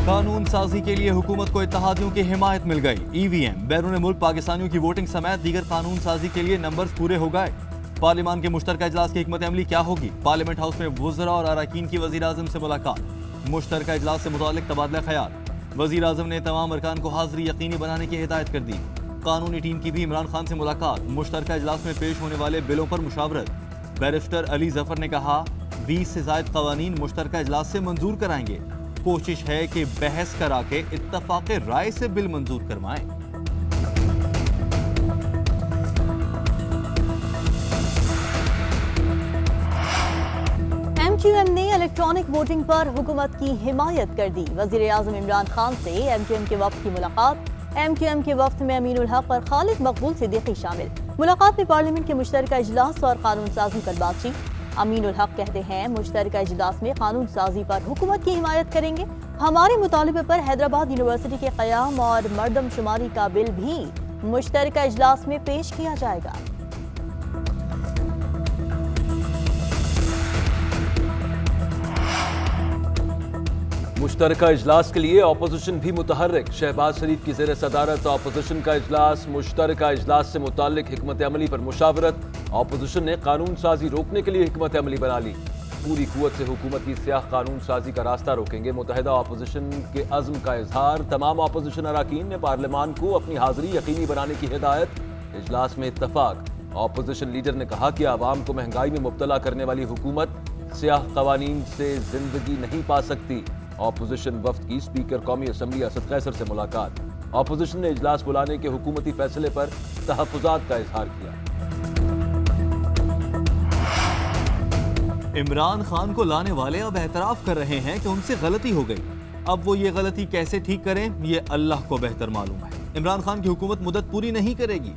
कानून साजी के लिए हुकूमत को इत्तेहादियों की हिमायत मिल गई। ईवीएम, बैरून मुल्क पाकिस्तानियों की वोटिंग समेत दीगर कानून साजी के लिए नंबर्स पूरे हो गए। पार्लियामान के मुश्तरका इजलास की हिकमत अमली क्या होगी? पार्लियामेंट हाउस में वज़रा और अरकान की वज़ीर आज़म से मुलाकात। मुश्तरका इजलास से मुताल्लिक तबादला ख्याल। वज़ीर आज़म ने तमाम अरकान को हाज़िरी यकीनी बनाने की हिदायत कर दी। कानूनी टीम की भी इमरान खान से मुलाकात। मुश्तरका इजलास में पेश होने वाले बिलों पर मुशावरत। बैरिस्टर अली जफर ने कहा 20 से ज़ायद कवानीन मुश्तरका इजलास से मंजूर कराएंगे। कोशिश है कि बहस करा के इत्तफाक राय से बिल मंजूर करवाएं। एमक्यूएम ने इलेक्ट्रॉनिक वोटिंग पर हुकूमत की हिमायत कर दी। वज़ीर आज़म इमरान खान से एमक्यूएम के वफ्द की मुलाकात। एमक्यूएम के वफ्द में अमीनुल हक और खालिद मकबूल सिद्दीकी शामिल। मुलाकात में पार्लियामेंट के मुश्तरका इजलास और कानून साजी पर बातचीत। अमीनुल हक कहते हैं मुश्तरका इजलास में कानून साजी पर हुकूमत की हिमायत करेंगे। हमारे मुतालिबे पर हैदराबाद यूनिवर्सिटी के क़याम और मर्दमशुमारी का बिल भी मुश्तरका इजलास में पेश किया जाएगा। मुश्तरका इजलास के लिए अपोजिशन भी मुतहर्रिक। शहबाज शरीफ की ज़ेर सदारत अपोजिशन का इजलास। मुश्तरका इजलास से मुताल्लिक हिकमत अमली पर मुशावरत। अपोजिशन ने कानून साजी रोकने के लिए हिकमत अमली बना ली। पूरी कुव्वत से हुकूमत की स्याह कानून साजी का रास्ता रोकेंगे। मुत्तहिदा अपोजिशन के अज़्म का इजहार। तमाम अपोजिशन अरकान ने पार्लियामान को अपनी हाजिरी यकीनी बनाने की हिदायत। इजलास में इत्तफाक। अपोजिशन लीडर ने कहा कि आवाम को महंगाई में मुब्तला करने वाली हुकूमत स्याह कवानीन से जिंदगी नहीं पा सकती। अपोजिशन वफ्द की स्पीकर कौमी असम्बली असद कैसर से मुलाकात। अपोजिशन ने इजलास बुलाने के हुकूमती फैसले पर तहफ़्फ़ुज़ात का इजहार किया। इमरान खान को लाने वाले अब एतराफ़ कर रहे हैं कि उनसे गलती हो गई। अब वो ये गलती कैसे ठीक करें, ये अल्लाह को बेहतर मालूम है। इमरान खान की हुकूमत मुद्दत पूरी नहीं करेगी।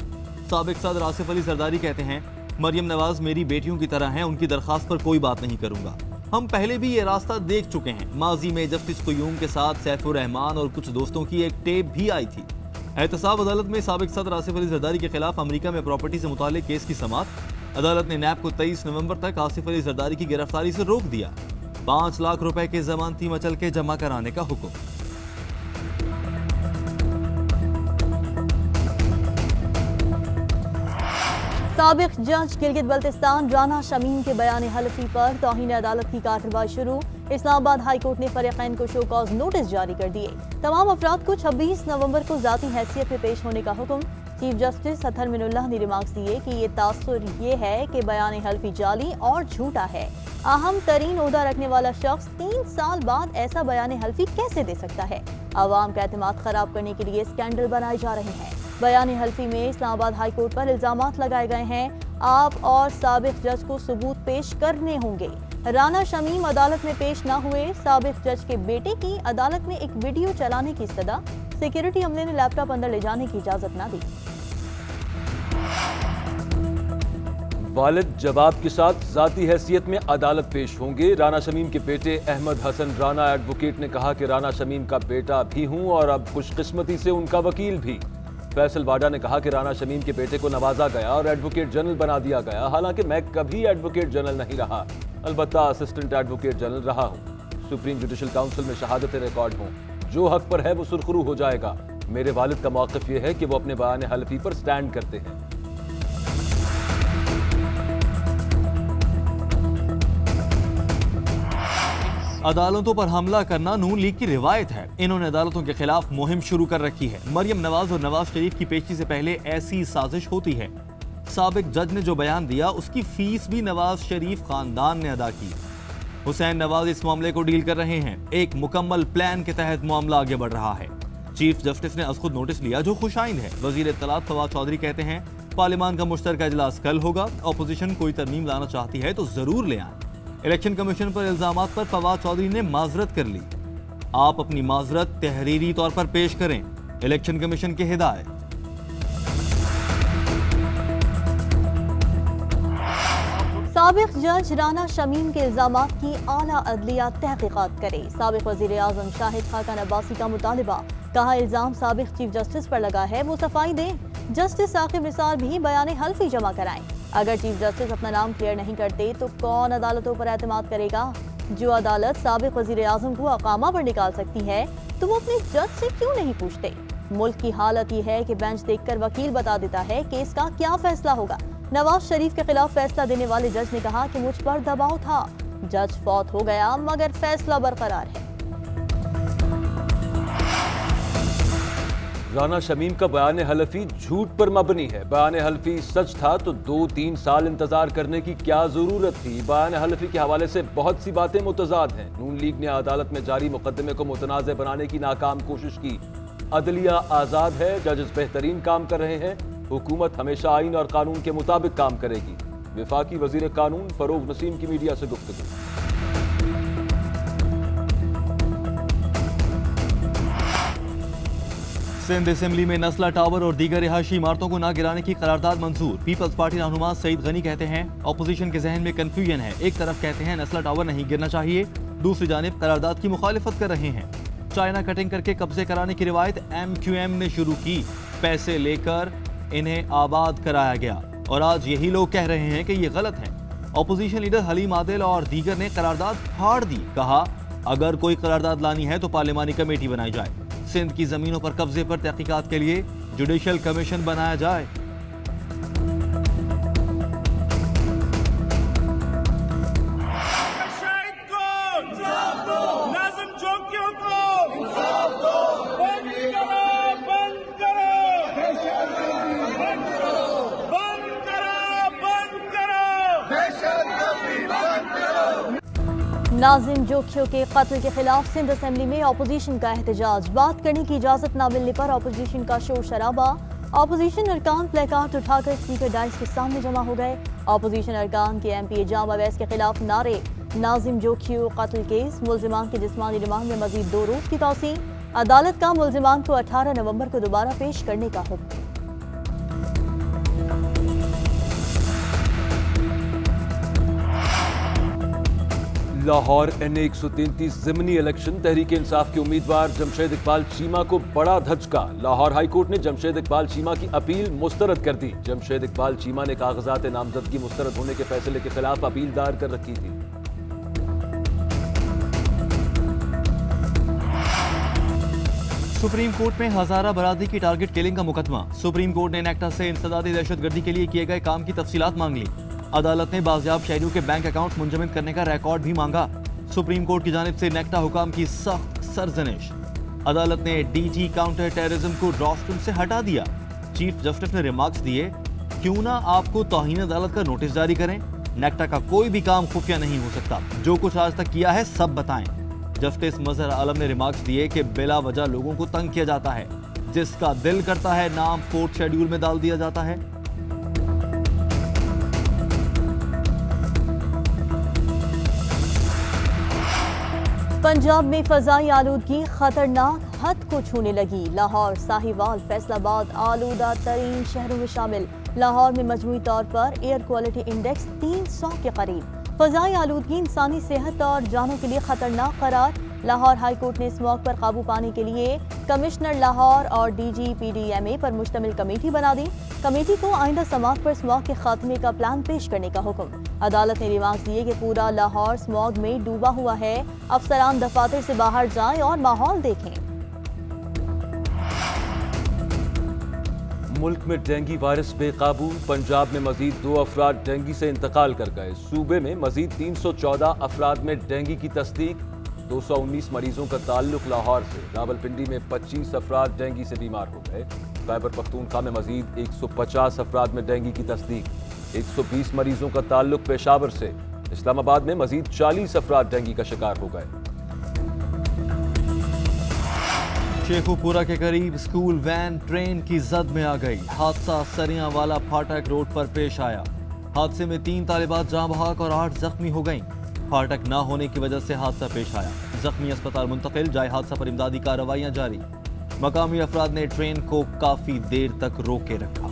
साबिक सदर आसिफ अली जरदारी कहते हैं मरियम नवाज मेरी बेटियों की तरह हैं, उनकी दरख्वास्त पर कोई बात नहीं करूंगा। हम पहले भी ये रास्ता देख चुके हैं। माजी में जस्टिस क़य्यूम के साथ सैफुर रहमान और कुछ दोस्तों की एक टेप भी आई थी। एहतसाब अदालत में साबिक सदर आसिफ अली जरदारी के खिलाफ अमेरिका में प्रॉपर्टी से मुताल्लिक केस की समाअत। अदालत ने नैब को 23 नवंबर तक आसिफ अली जरदारी की गिरफ्तारी से रोक दिया। 5 लाख रुपए के जमानती मचल के जमा कराने का हुक्म। साबिक जज गिलगित बल्तिस्तान राना शमीम के बयान हलफी पर तौहीन अदालत की कार्रवाई शुरू। इस्लामाबाद हाई कोर्ट ने फरीकैन को शो कॉज नोटिस जारी कर दिए। तमाम अफराद को 26 नवंबर को जाती हैसियत में पेश होने का हुक्म। चीफ जस्टिस अतहर मिनुल्लाह ने रिमार्क्स दिए कि ये तासुर ये है कि बयान हल्फी जाली और झूठा है। अहम तरीन ओहदा रखने वाला शख्स 3 साल बाद ऐसा बयान हल्फी कैसे दे सकता है? आवाम का एतमाद खराब करने के लिए स्कैंडल बनाए जा रहे हैं। बयान हल्फी में इस्लामाबाद हाई कोर्ट पर इल्जामात लगाए गए हैं। आप और साबिक जज को सबूत पेश करने होंगे। राना शमीम अदालत में पेश न हुए। साबिक जज के बेटे की अदालत में एक वीडियो चलाने की सदा। सिक्योरिटी अमले ने लैपटॉप अंदर ले जाने की इजाजत न दी। वालिद जवाब के साथ जाती हैसियत में अदालत पेश होंगे। राना शमीम के बेटे अहमद हसन राना एडवोकेट ने कहा कि राना शमीम का बेटा भी हूं और अब खुशकिस्मती से उनका वकील भी। फैसल वाडा ने कहा कि राना शमीम के बेटे को नवाजा गया और एडवोकेट जनरल बना दिया गया। हालांकि मैं कभी एडवोकेट जनरल नहीं रहा, अलबत्ता असिस्टेंट एडवोकेट जनरल रहा हूं। सुप्रीम जुडिशल काउंसिल में शहादत रिकॉर्ड हूं। जो हक पर है वो सुरखरू हो जाएगा। मेरे वालिद का मौक़िफ़ ये है कि वो अपने बयान हल्फी पर स्टैंड करते हैं। अदालतों पर हमला करना नून लीग की रिवायत है। इन्होंने अदालतों के खिलाफ मुहिम शुरू कर रखी है। मरियम नवाज और नवाज शरीफ की पेशी से पहले ऐसी साजिश होती है। साबिक जज ने जो बयान दिया उसकी फीस भी नवाज शरीफ खानदान ने अदा की। हुसैन नवाज इस मामले को डील कर रहे हैं। एक मुकम्मल प्लान के तहत मामला आगे बढ़ रहा है। चीफ जस्टिस ने खुद नोटिस लिया जो खुशाइंद है। वजीर इत्तलात फवाद चौधरी कहते हैं पार्लियामान का मुश्तरका इजलास कल होगा। अपोजिशन कोई तरमीम लाना चाहती है तो जरूर ले आए। इलेक्शन कमीशन पर इल्जामात पर फवाद चौधरी ने माजरत कर ली। आप अपनी माजरत तहरीरी तौर पर पेश करें, इलेक्शन कमीशन की हिदायत। साबिक जज राना शमीम के इल्जामात की आला अदलिया तहकीकात करे। साबिक वजीर आजम शाहिद खाकन अब्बासी का मुतालिबा। कहा इल्जाम साबिक चीफ जस्टिस पर लगा है, वो सफाई दें। जस्टिस साकिब निसार भी बयान हल्फी जमा कराएं। अगर चीफ जस्टिस अपना नाम क्लियर नहीं करते तो कौन अदालतों पर एतमाद करेगा? जो अदालत साबिक वजीर आजम को अकामा पर निकाल सकती है तो वो अपने जज से क्यों नहीं पूछते? मुल्क की हालत ये है कि बेंच देखकर वकील बता देता है केस का क्या फैसला होगा। नवाज शरीफ के खिलाफ फैसला देने वाले जज ने कहा कि मुझ पर दबाव था। जज फौत हो गया मगर फैसला बरकरार है। राना शमीम का बयान हलफी झूठ पर मबनी है। बयान हलफी सच था तो 2-3 साल इंतजार करने की क्या जरूरत थी। बयान हलफी के हवाले से बहुत सी बातें मुतजाद हैं। नून लीग ने अदालत में जारी मुकदमे को मुतनाज़ बनाने की नाकाम कोशिश की। अदलिया आजाद है, जजेस बेहतरीन काम कर रहे हैं। हुकूमत हमेशा आइन और कानून के मुताबिक काम करेगी। वफाकी वजीर कानून फरोग नसीम की मीडिया से गुफ्तगू। सिंध असेंबली में नस्ला टावर और दीगर रिहायशी इमारतों को न गिराने की करारदाद मंजूर। पीपल्स पार्टी रहनुमा सईद गनी कहते हैं ऑपोजिशन के जहन में कंफ्यूजन है। एक तरफ कहते हैं नस्ला टावर नहीं गिरना चाहिए, दूसरी जानिब करारदाद की मुखालिफत कर रहे हैं। चाइना कटिंग करके कब्जे कराने की रिवायत MQM ने शुरू की। पैसे लेकर इन्हें आबाद कराया गया और आज यही लोग कह रहे हैं कि ये गलत है। ऑपोजिशन लीडर हलीम आदिल और दीगर ने करारदाद फाड़ दी। कहा अगर कोई करारदाद लानी है तो पार्लिमानी कमेटी बनाई जाए। सिंध की जमीनों पर कब्जे पर तहकीकात के लिए जुडिशल कमीशन बनाया जाए। नाजिम जोखियों के कत्ल के खिलाफ सिंध असेंबली में ऑपोजिशन का एहतजाज। बात करने की इजाजत न मिलने पर ऑपोजिशन का शोर शराबा। ऑपोजिशन अरकान प्लेकार्ड उठाकर स्पीकर डाइस के सामने जमा हो गए। ऑपोजिशन अरकान के MP जामा अवैस के खिलाफ नारे। नाजिम जोखियों कत्ल केस, मुल्जिमान के जिस्मानी रिमांड में मजीद 2 रोज की तौसीह। अदालत का मुल्जिमान को 18 नवंबर को दोबारा पेश करने का हुक्म। लाहौर NA 133 ज़िमनी इलेक्शन। तहरीक इंसाफ के उम्मीदवार जमशेद इकबाल चीमा को बड़ा धचका। लाहौर हाई कोर्ट ने जमशेद इकबाल चीमा की अपील मुस्तरद कर दी। जमशेद इकबाल चीमा ने कागजात नामजदगी मुस्तरद होने के फैसले के खिलाफ अपील दायर कर रखी थी। सुप्रीम कोर्ट में हजारा बरादरी की टारगेट किलिंग का मुकदमा। सुप्रीम कोर्ट ने नेक्टा से इंसदादी दहशतगर्दी के लिए किए गए काम की तफसीलात मांग ली। अदालत ने बाजियाब शहरियों के बैंक अकाउंट मुंजमद करने का रिकॉर्ड भी मांगा। सुप्रीम कोर्ट की जानिब से नेक्टा हुकाम की सख्त सरजनिश। अदालत ने DG काउंटर टेररिज्म को रोस्टम से हटा दिया। चीफ जस्टिस ने रिमार्क्स दिए क्यों ना आपको तौहीन अदालत का नोटिस जारी करें। नेक्टा का कोई भी काम खुफिया नहीं हो सकता, जो कुछ आज तक किया है सब बताएं। जस्टिस मजहर आलम ने रिमार्क्स दिए कि बिला वजह लोगों को तंग किया जाता है, जिसका दिल करता है नाम 4th शेड्यूल में डाल दिया जाता है। पंजाब में फजाई आलूदगी खतरनाक हद को छूने लगी। लाहौर, साहिवाल, फैसलाबाद आलूदा तरीन शहरों में शामिल। लाहौर में मजमूई तौर पर एयर क्वालिटी इंडेक्स 300 के करीब। फजाई आलूदगी इंसानी सेहत और जानों के लिए खतरनाक करार। लाहौर हाई कोर्ट ने स्मॉग पर काबू पाने के लिए कमिश्नर लाहौर और DG PDMA पर मुश्तमिल कमेटी बना दी। कमेटी को आइंदा समात पर स्मॉग के खात्मे का प्लान पेश करने का हुक्म। अदालत ने रिमार्क्स दिए कि पूरा लाहौर स्मॉग में डूबा हुआ है। अफसरान दफातर से बाहर जाएं और माहौल देखें। मुल्क में डेंगू वायरस बेकाबू। पंजाब में मजीद 2 अफराद डेंगू से इंतकाल कर गए। सूबे में मजीद 314 अफराद में डेंगू की तस्दीक। 219 मरीजों का ताल्लुक लाहौर से। रावलपिंडी में 25 अफराद डेंगू से बीमार हो गए। खैबर पख्तूनख्वा में मजीद 150 अफराद में डेंगू की तस्दीक। 120 मरीजों का ताल्लुक पेशावर से। इस्लामाबाद में मजीद 40 अफराद डेंगू का शिकार हो गए। शेखुपुरा के करीब स्कूल वैन ट्रेन की जद में आ गई। हादसा सरियां वाला फाटक रोड पर पेश आया। हादसे में 3 तालिबात जाँ बहक और 8 जख्मी हो गईं। फाटक न होने की वजह से हादसा पेश आया। जख्मी अस्पताल मुंतकिल। जाए हादसा पर इमदादी कार्रवाइयां जारी। मकामी अफराद ने ट्रेन को काफी देर तक रोके रखा।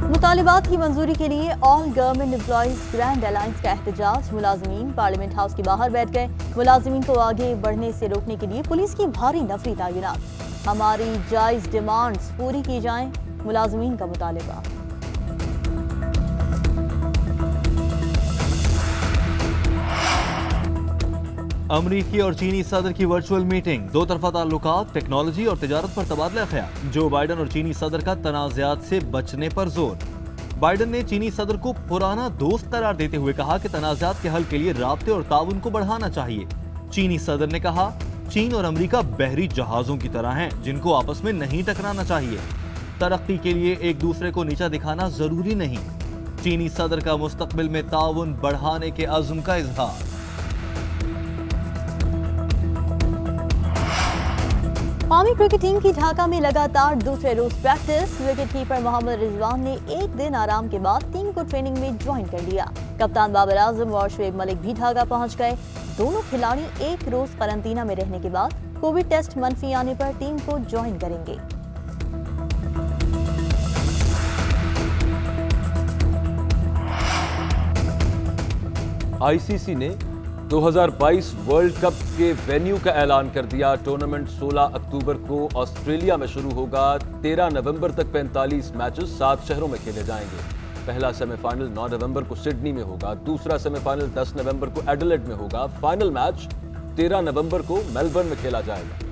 मुतालिबात की मंजूरी के लिए all government employees grand alliance का एहतजाज। मुलाजिमीन पार्लियामेंट हाउस के बाहर बैठ गए। मुलाजिमीन को आगे बढ़ने से रोकने के लिए पुलिस की भारी नफरी तैनात। हमारी जायज डिमांड्स पूरी की जाएं, मुलाजिमीन का मुतालिबा। अमरीकी और चीनी सदर की वर्चुअल मीटिंग, दो तरफा ताल्लुकात, टेक्नोलॉजी और तिजारत पर तबादला ख्याल। जो बाइडन और चीनी सदर का तनाज़ात से बचने पर जोर। बाइडन ने चीनी सदर को पुराना दोस्त करार देते हुए कहा कि तनाज़ात के हल के लिए राब्ते और ताउन को बढ़ाना चाहिए। चीनी सदर ने कहा, चीन और अमेरिका बहरी जहाजों की तरह हैं जिनको आपस में नहीं टकराना चाहिए। तरक्की के लिए एक दूसरे को नीचा दिखाना जरूरी नहीं। चीनी सदर का मुस्तकबिल में ताउन बढ़ाने के अज़्म का इजहार। कौमी क्रिकेट टीम की ढाका में लगातार दूसरे रोज practice. Wicket keeper Mohammad Rizwan ने एक दिन आराम के बाद टीम को ट्रेनिंग में ज्वाइन कर लिया। कप्तान बाबर आजम और शुएब मलिक भी ढाका पहुंच गए। दोनों खिलाड़ी एक रोज क्वारंटीना में रहने के बाद कोविड टेस्ट मनफी आने पर टीम को ज्वाइन करेंगे। आईसीसी ने 2022 वर्ल्ड कप के वेन्यू का ऐलान कर दिया। टूर्नामेंट 16 अक्टूबर को ऑस्ट्रेलिया में शुरू होगा। 13 नवंबर तक 45 मैचेस 7 शहरों में खेले जाएंगे। पहला सेमीफाइनल 9 नवंबर को सिडनी में होगा। दूसरा सेमीफाइनल 10 नवंबर को एडिलेड में होगा। फाइनल मैच 13 नवंबर को मेलबर्न में खेला जाएगा।